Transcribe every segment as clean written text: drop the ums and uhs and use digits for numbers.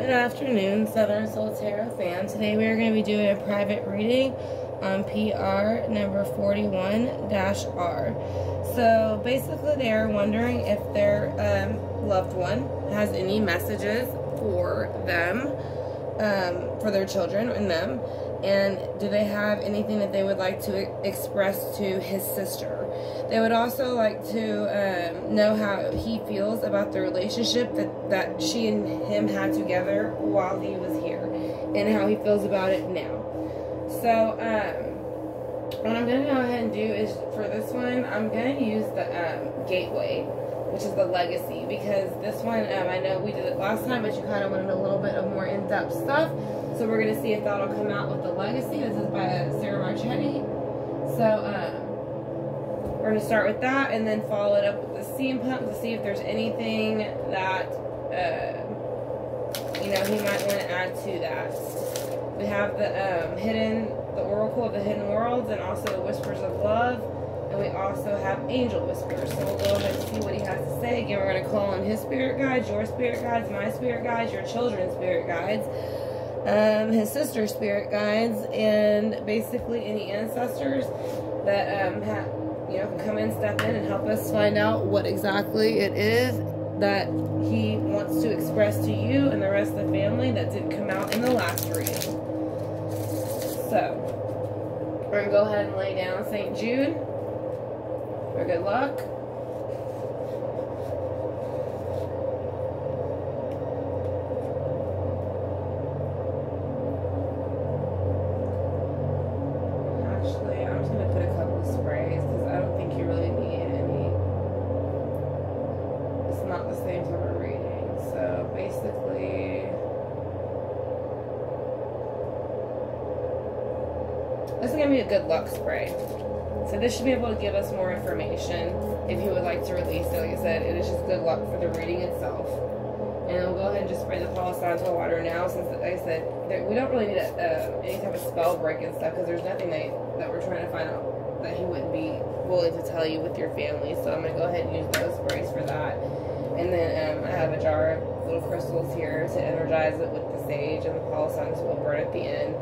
Good afternoon, Southern Soul Tarot fan. Today we are going to be doing a private reading on PR number 41-R. So basically they are wondering if their loved one has any messages for them, for their children and them, and do they have anything that they would like to express to his sister. They would also like to know how he feels about the relationship that she and him had together while he was here, and how he feels about it now. So what I'm going to go ahead and do is, for this one, I'm going to use the Gateway, which is the Legacy, because this one, I know we did it last time, but you kind of wanted a little bit of more in-depth stuff. So we're going to see if that'll come out with the Legacy. This is by Sarah Marchetti. So we're going to start with that and then follow it up with the Steam Pump to see if there's anything that, you know, he might want to add to that. We have the Oracle of the Hidden Worlds, and also the Whispers of Love. And we also have Angel Whispers. So we'll go ahead and see what he has to say. Again, we're going to call on his spirit guides, your spirit guides, my spirit guides, your children's spirit guides, his sister's spirit guides, and basically any ancestors that can come in, step in, and help us find out what exactly it is that he wants to express to you and the rest of the family that didn't come out in the last reading. So we're going to go ahead and lay down St. Jude for good luck. Actually, I'm just going to put a couple of sprays because I don't think you really need any. It's not the same type of reading. So basically, this is going to be a good luck spray. So this should be able to give us more information if you would like to release it. Like I said, it is just good luck for the reading itself. And we'll go ahead and just spray the Palo Santo water now, since, like I said, we don't really need any type of spell break and stuff, because there's nothing that we're trying to find out that he wouldn't be willing to tell you with your family. So I'm going to go ahead and use those sprays for that. And then I have a jar of little crystals here to energize it with the sage, and the Palo Santo will burn at the end.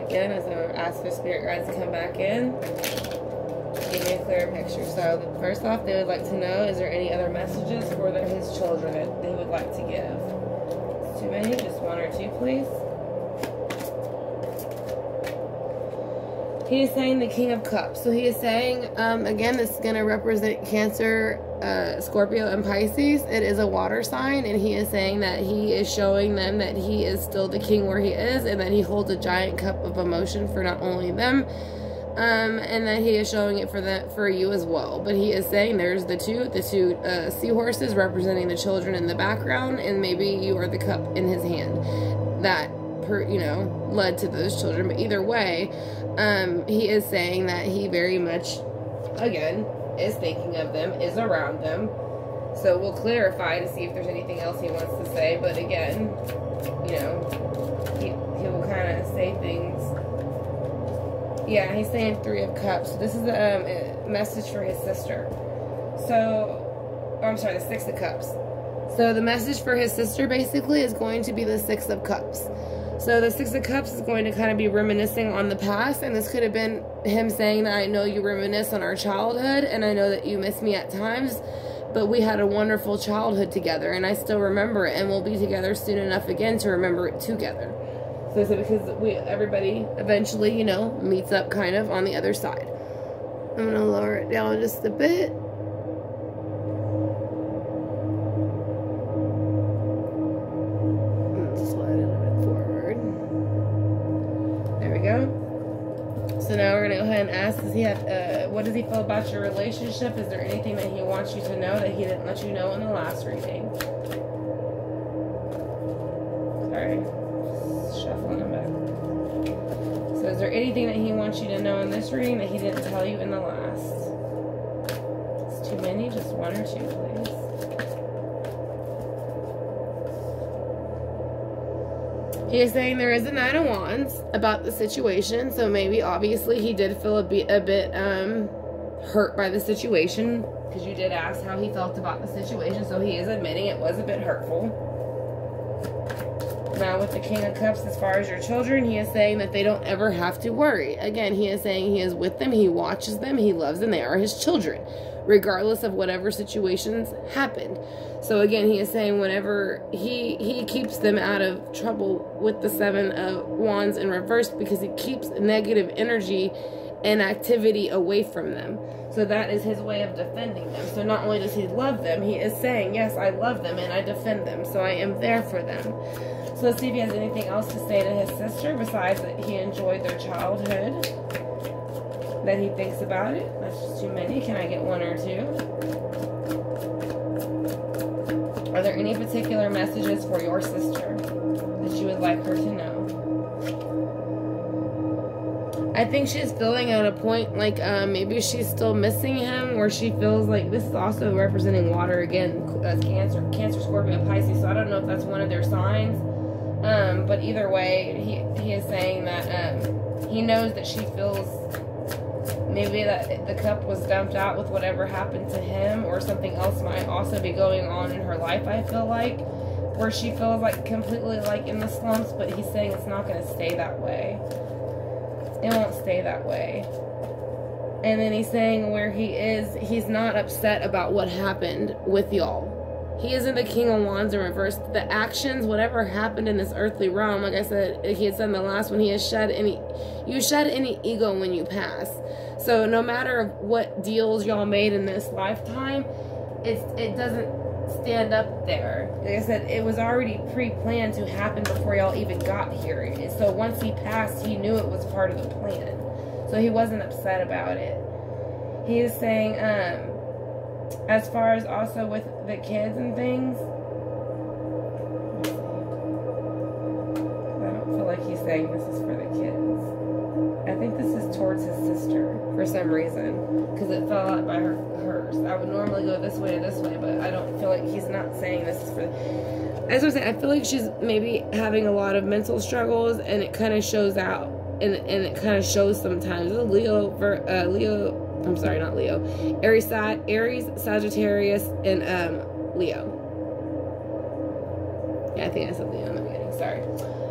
Again, as I ask for spirit guides to come back in, give me a clearer picture. So first off, they would like to know, is there any other messages for his children that they would like to give? It's too many, just one or two, please. He is saying the King of Cups. So he is saying, again, this is going to represent Cancer, Scorpio, and Pisces. It is a water sign, and he is saying that he is showing them that he is still the king where he is, and that he holds a giant cup of emotion for not only them, and that he is showing it for you as well. But he is saying there's the two seahorses representing the children in the background, and maybe you are the cup in his hand that led to those children. But either way, he is saying that he very much, again, is thinking of them, is around them. So we'll clarify to see if there's anything else he wants to say. But again, he will kind of say things. Yeah, he's saying Three of Cups. So this is a message for his sister. So, I'm sorry, the Six of Cups. So the message for his sister basically is going to be the Six of Cups. So the Six of Cups is going to kind of be reminiscing on the past, and this could have been him saying that I know you reminisce on our childhood, and I know that you miss me at times, but we had a wonderful childhood together, and I still remember it, and we'll be together soon enough again to remember it together. So because everybody eventually, meets up kind of on the other side. I'm going to lower it down just a bit. So now we're going to go ahead and ask, what does he feel about your relationship? Is there anything that he wants you to know that he didn't let you know in the last reading? Sorry, shuffling them back. So is there anything that he wants you to know in this reading that he didn't tell you in the last? It's too many, just one or two, please. He is saying there is a Nine of Wands about the situation, so maybe obviously he did feel a bit hurt by the situation, because you did ask how he felt about the situation, so he is admitting it was a bit hurtful. Now, with the King of Cups, as far as your children, he is saying that they don't ever have to worry. Again, he is saying he is with them, he watches them, he loves them, they are his children, regardless of whatever situations happened. So again, he is saying whenever he keeps them out of trouble with the Seven of Wands in reverse, because he keeps negative energy and activity away from them. So that is his way of defending them. So not only does he love them, he is saying, yes, I love them and I defend them, so I am there for them. So let's see if he has anything else to say to his sister besides that he enjoyed their childhood, that he thinks about it. That's just too many. Can I get one or two? Are there any particular messages for your sister that you would like her to know? I think she's feeling at a point like maybe she's still missing him, or she feels like this is also representing water again, as Cancer, Scorpio, Pisces. So I don't know if that's one of their signs. But either way, he is saying that he knows that she feels maybe that the cup was dumped out with whatever happened to him, or something else might also be going on in her life, I feel like, where she feels like completely like in the slumps, but he's saying it's not going to stay that way. It won't stay that way. And then he's saying where he is, he's not upset about what happened with y'all. He isn't the King of Wands in reverse. The actions, whatever happened in this earthly realm, like I said, he had said in the last one, you shed any ego when you pass. So no matter what deals y'all made in this lifetime, it doesn't stand up there. Like I said, it was already pre-planned to happen before y'all even got here. So once he passed, he knew it was part of the plan. So he wasn't upset about it. He is saying, as far as also with the kids and things, I don't feel like he's saying this is for the kids. I think this is towards his sister for some reason, because it fell out by hers. I would normally go this way or this way, but I don't feel like he's not saying this is for. As I was saying, I feel like she's maybe having a lot of mental struggles, and it kind of shows out, and it kind of shows sometimes. Aries, Sagittarius, and Leo. Yeah, I think I said Leo in the beginning. Sorry.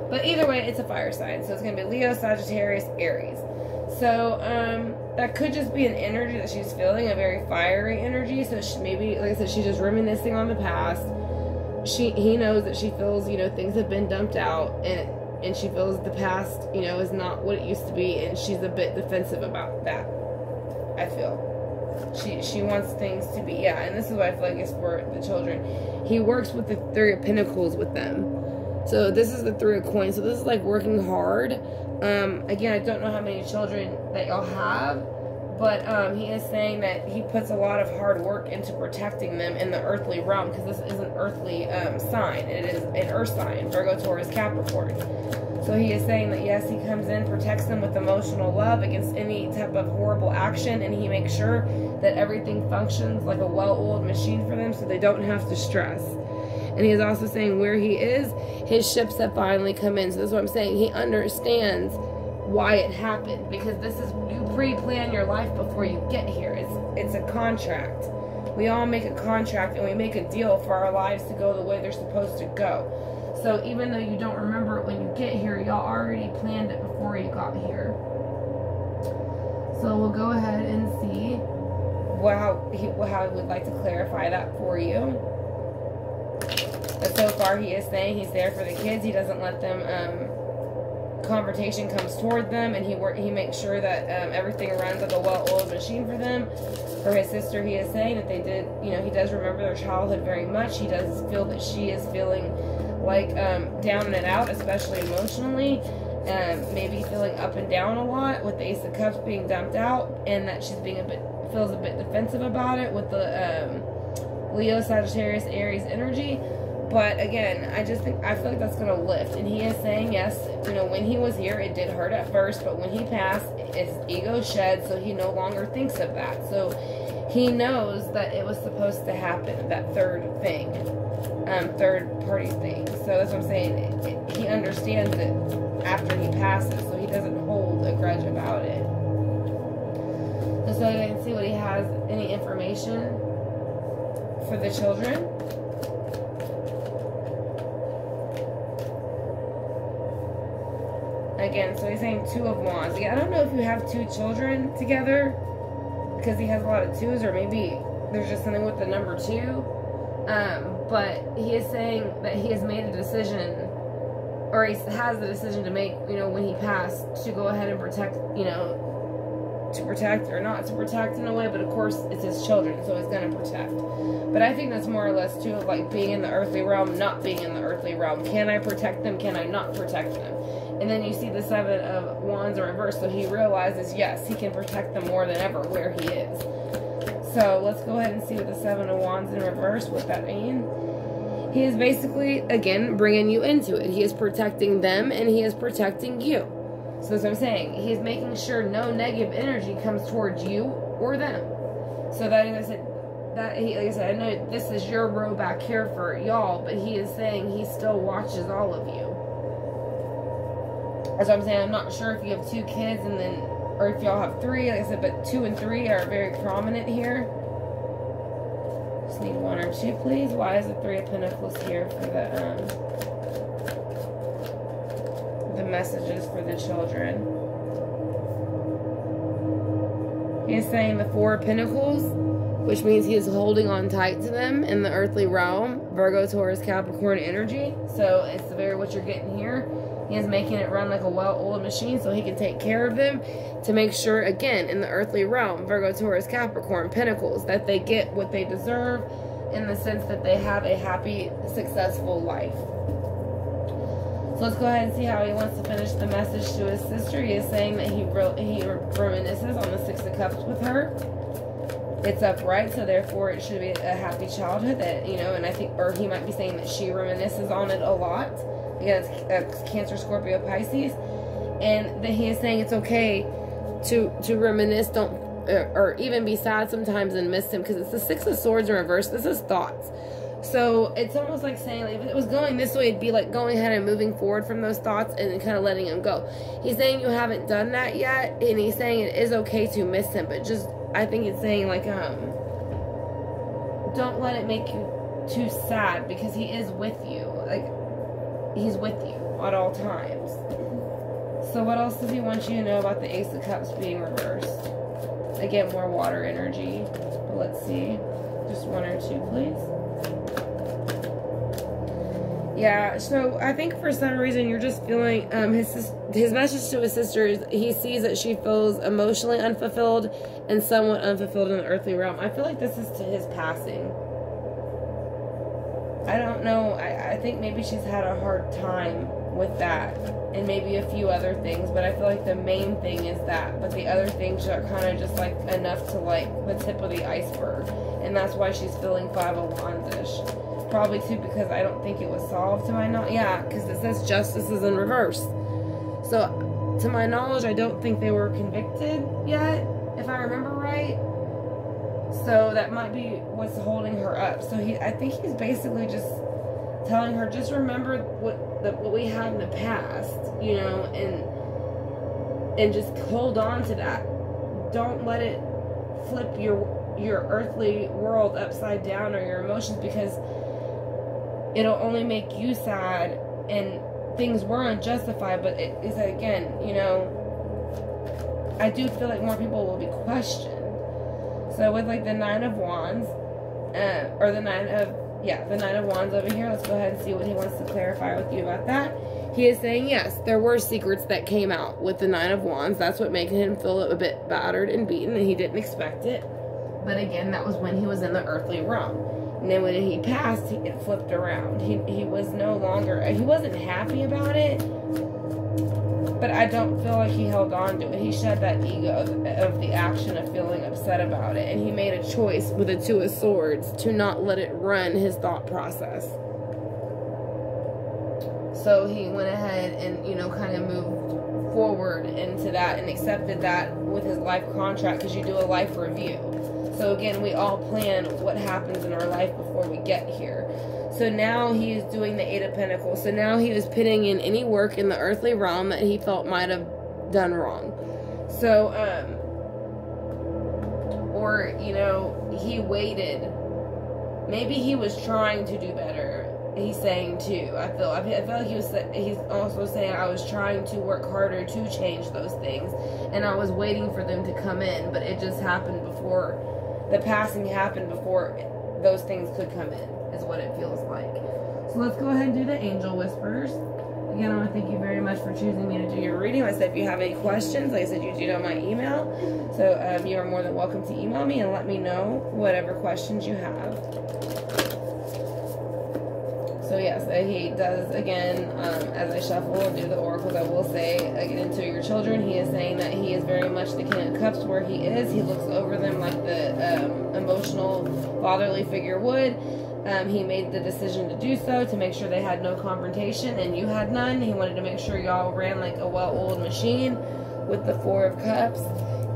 But either way, it's a fire sign. So it's going to be Leo, Sagittarius, Aries. So that could just be an energy that she's feeling, a very fiery energy. So she maybe, like I said, she's just reminiscing on the past. He knows that she feels, you know, things have been dumped out, and she feels the past, you know, is not what it used to be, and she's a bit defensive about that. I feel she wants things to be, yeah, and this is what I feel like is for the children. He works with the Three of Pentacles with them. So this is the Three of Coins. So this is like working hard. Again, I don't know how many children that y'all have, but he is saying that he puts a lot of hard work into protecting them in the earthly realm, because this is an earthly sign. It is an earth sign, Virgo, Taurus, Capricorn. So he is saying that yes, he comes in, protects them with emotional love against any type of horrible action, and he makes sure that everything functions like a well-oiled machine for them, so they don't have to stress. And he is also saying where he is, his ships have finally come in. So this is what I'm saying. He understands why it happened, because this is, you pre-plan your life before you get here. It's a contract. We all make a contract, and we make a deal for our lives to go the way they're supposed to go. So even though you don't remember it when you get here, y'all already planned it before you got here. So we'll go ahead and see how he would like to clarify that for you. But so far he is saying he's there for the kids. He doesn't let them, confrontation comes toward them, and he makes sure that everything runs like a well-oiled machine for them. For his sister, he is saying that they did, you know, he does remember their childhood very much. He does feel that she is feeling like down and out, especially emotionally, maybe feeling up and down a lot with the Ace of Cups being dumped out, and that she's feels a bit defensive about it with the Leo, Sagittarius, Aries energy. But again, I feel like that's going to lift. And he is saying, yes, you know, when he was here, it did hurt at first, but when he passed, his ego shed, so he no longer thinks of that. So he knows that it was supposed to happen, that third thing, third party thing. So that's what I'm saying. He understands it after he passes, so he doesn't hold a grudge about it. Let's go ahead and see what he has, any information for the children. Again, so he's saying 2 of Wands. Again, I don't know if you have 2 children together, because he has a lot of 2s, or maybe there's just something with the number 2. But he is saying that he has made a decision, or he has the decision to make, you know, when he passed, to go ahead and protect, you know, to protect or not to protect in a way, but of course it's his children, so he's going to protect. But I think that's more or less too of like being in the earthly realm, not being in the earthly realm. Can I protect them? Can I not protect them? And then you see the 7 of Wands in reverse, so he realizes, yes, he can protect them more than ever where he is. So let's go ahead and see what the 7 of Wands in reverse, what that means. He is basically, again, bringing you into it. He is protecting them, and he is protecting you. So that's what I'm saying. He's making sure no negative energy comes towards you or them. So that, like I said, like I said, I know this is your row back here for y'all, but he is saying he still watches all of you. That's what I'm saying. I'm not sure if you have 2 kids and then, or if y'all have 3, like I said, but 2 and 3 are very prominent here. Just need 1 or 2, please. Why is the 3 of Pentacles here for the messages for the children? He is saying the 4 of Pentacles, which means he is holding on tight to them in the earthly realm. Virgo, Taurus, Capricorn energy. So it's very what you're getting here. He is making it run like a well-oiled machine so he can take care of them to make sure, again, in the earthly realm, Virgo, Taurus, Capricorn, Pentacles, that they get what they deserve in the sense that they have a happy, successful life. So let's go ahead and see how he wants to finish the message to his sister. He is saying that he reminisces on the 6 of Cups with her. It's upright, so therefore it should be a happy childhood that, you know, and I think, or he might be saying that she reminisces on it a lot. Again, it's Cancer, Scorpio, Pisces. And that he is saying it's okay to reminisce, don't, or even be sad sometimes and miss him, because it's the 6 of Swords in reverse. This is thoughts. So it's almost like saying, like, if it was going this way, it'd be like going ahead and moving forward from those thoughts and kind of letting him go. He's saying you haven't done that yet, and he's saying it is okay to miss him, but just, I think it's saying, like, don't let it make you too sad, because he is with you. Like, he's with you at all times. So what else does he want you to know about the Ace of Cups being reversed? Again, more water energy. But let's see. Just 1 or 2, please. Yeah, so I think for some reason you're just feeling, his message to his sister is he sees that she feels emotionally unfulfilled and somewhat unfulfilled in the earthly realm. I feel like this is to his passing. I don't know. I think maybe she's had a hard time with that, and maybe a few other things, but I feel like the main thing is that, but the other things are kind of just like enough to like the tip of the iceberg, and that's why she's feeling 5 of Wands-ish. Probably too because I don't think it was solved to my knowledge. Yeah, because it says justice is in reverse. So to my knowledge, I don't think they were convicted yet, if I remember right. So that might be what's holding her up. So I think he's basically just telling her, just remember what we had in the past, you know, and just hold on to that. Don't let it flip your earthly world upside down, or your emotions, because it'll only make you sad, and things were unjustified. But it is, again, you know, I do feel like more people will be questioned. So with like the 9 of Wands, or the 9 of Wands over here, let's go ahead and see what he wants to clarify with you about that. He is saying, yes, there were secrets that came out with the 9 of Wands. That's what made him feel a bit battered and beaten, and he didn't expect it. But again, that was when he was in the earthly realm. And then when he passed, it flipped around. He was no longer, he wasn't happy about it, but I don't feel like he held on to it. He shed that ego of the action of feeling upset about it, and he made a choice with the 2 of Swords to not let it run his thought process. So he went ahead and, you know, kind of moved forward into that and accepted that with his life contract, because you do a life review. So again, we all plan what happens in our life before we get here. So now he is doing the 8 of Pentacles. So now he was putting in any work in the earthly realm that he felt might have done wrong. So therefore, you know, he waited. Maybe he was trying to do better. He's saying too. I feel like he's also saying I was trying to work harder to change those things, and I was waiting for them to come in, but it just happened before the passing happened before those things could come in, is what it feels like. So let's go ahead and do the angel whispers. Again, I want to thank you very much for choosing me to do your reading. Like I said, if you have any questions, like I said, you do know my email, so you are more than welcome to email me and let me know whatever questions you have. So yes, he does, again, as I shuffle and do the oracles, I will say, again, to your children, he is saying that he is very much the King of Cups where he is. He looks over them like the emotional fatherly figure would. He made the decision to do so to make sure they had no confrontation and you had none. He wanted to make sure y'all ran like a well-oiled machine with the Four of Cups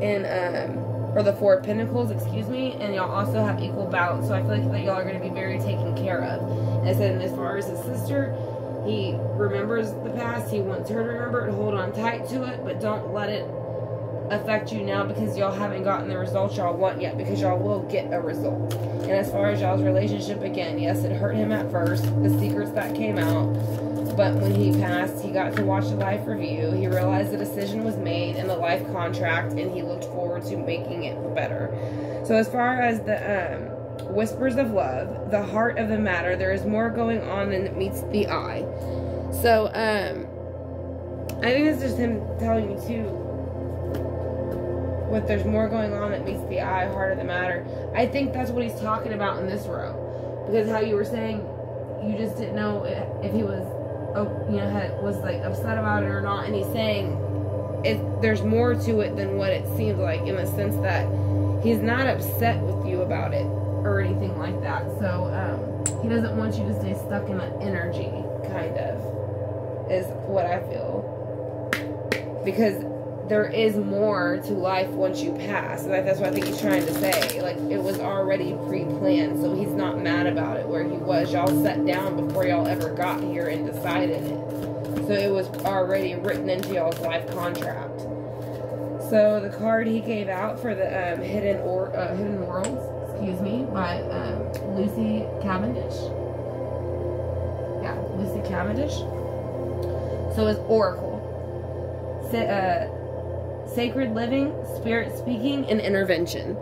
and or the Four of Pentacles, excuse me, and y'all also have equal balance. So I feel like that y'all are going to be very taken care of. And I said, and as far as his sister, he remembers the past. He wants her to remember it, hold on tight to it, but don't let it affect you now because y'all haven't gotten the results y'all want yet, because y'all will get a result. And as far as y'all's relationship, again, yes, it hurt him at first, the secrets that came out, but when he passed, he got to watch the life review. He realized the decision was made in the life contract, and he looked forward to making it better. So as far as the whispers of love, the heart of the matter, there is more going on than meets the eye. So I think it's just him telling you too, what there's more going on that meets the eye, heart of the matter. I think that's what he's talking about in this row, because how you were saying you just didn't know if he was, you know, was like upset about it or not, and he's saying there's more to it than what it seems like, in the sense that he's not upset with you about it or anything like that. So he doesn't want you to stay stuck in that energy, kind of, is what I feel, because there is more to life once you pass. And that's what I think he's trying to say. Like, it was already pre-planned, so he's not mad about it where he was. Y'all sat down before y'all ever got here and decided it. So it was already written into y'all's life contract. So the card he gave out for the Hidden Worlds, excuse me, by Lucy Cavendish. Yeah, Lucy Cavendish. So it's Oracle. Sacred living, spirit speaking, and intervention.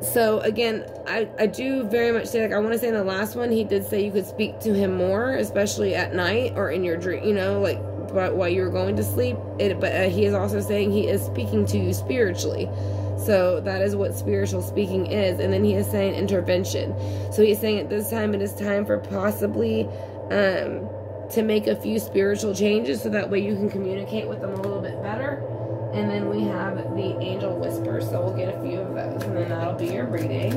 So again, I do very much say, like, I want to say in the last one, he did say you could speak to him more, especially at night or in your dream, you know, like, but while you're going to sleep. But he is also saying he is speaking to you spiritually. So that is what spiritual speaking is. And then he is saying intervention. So he's saying at this time, it is time for possibly to make a few spiritual changes, so that way you can communicate with them a little bit better. And then we have the angel whisper, so we'll get a few of those, and then that'll be your reading. I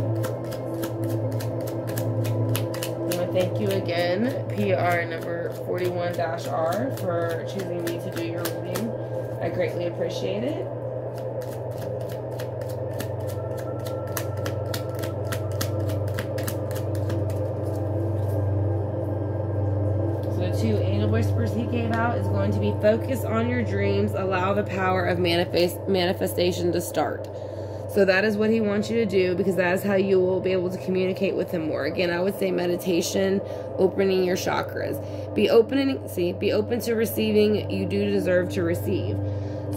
want to thank you again, PR number 41-R, for choosing me to do your reading. I greatly appreciate it. Two angel whispers he gave out is going to be focus on your dreams, allow the power of manifestation to start. So that is what he wants you to do, because that is how you will be able to communicate with him more. Again, I would say meditation, opening your chakras. Be open to receiving. You do deserve to receive.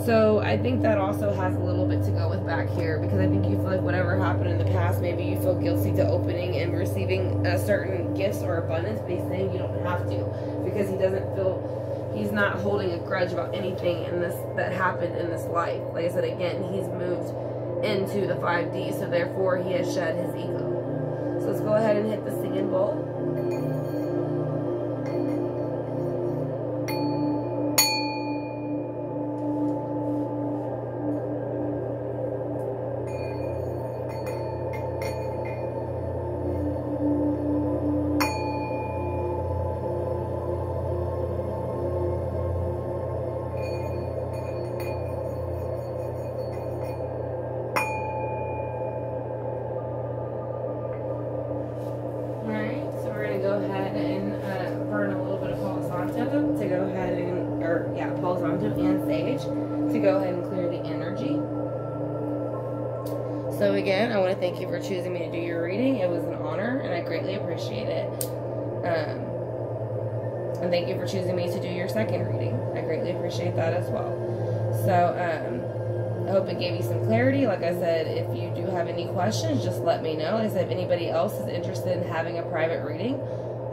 So I think that also has a little bit to go with back here, because I think you feel like whatever happened in the past, maybe you feel guilty to opening and receiving certain gifts or abundance, but he's saying you don't have to, because he doesn't feel, he's not holding a grudge about anything in this that happened in this life. Like I said, again, he's moved into the 5D, so therefore he has shed his ego. So let's go ahead and hit the singing bowl. So again, I want to thank you for choosing me to do your reading. It was an honor, and I greatly appreciate it. And thank you for choosing me to do your second reading. I greatly appreciate that as well. So, I hope it gave you some clarity. Like I said, if you do have any questions, just let me know. Like I said, if anybody else is interested in having a private reading,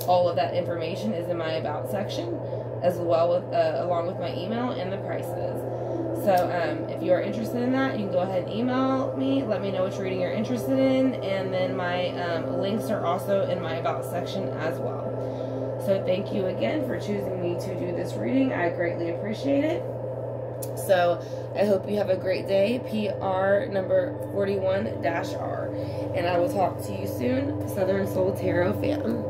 all of that information is in my About section, as well with along with my email and the prices. So if you are interested in that, you can go ahead and email me. Let me know which reading you're interested in, and then my links are also in my About section as well. So thank you again for choosing me to do this reading. I greatly appreciate it. So I hope you have a great day. PR number 41-R. And I will talk to you soon, Southern Soul Tarot fam.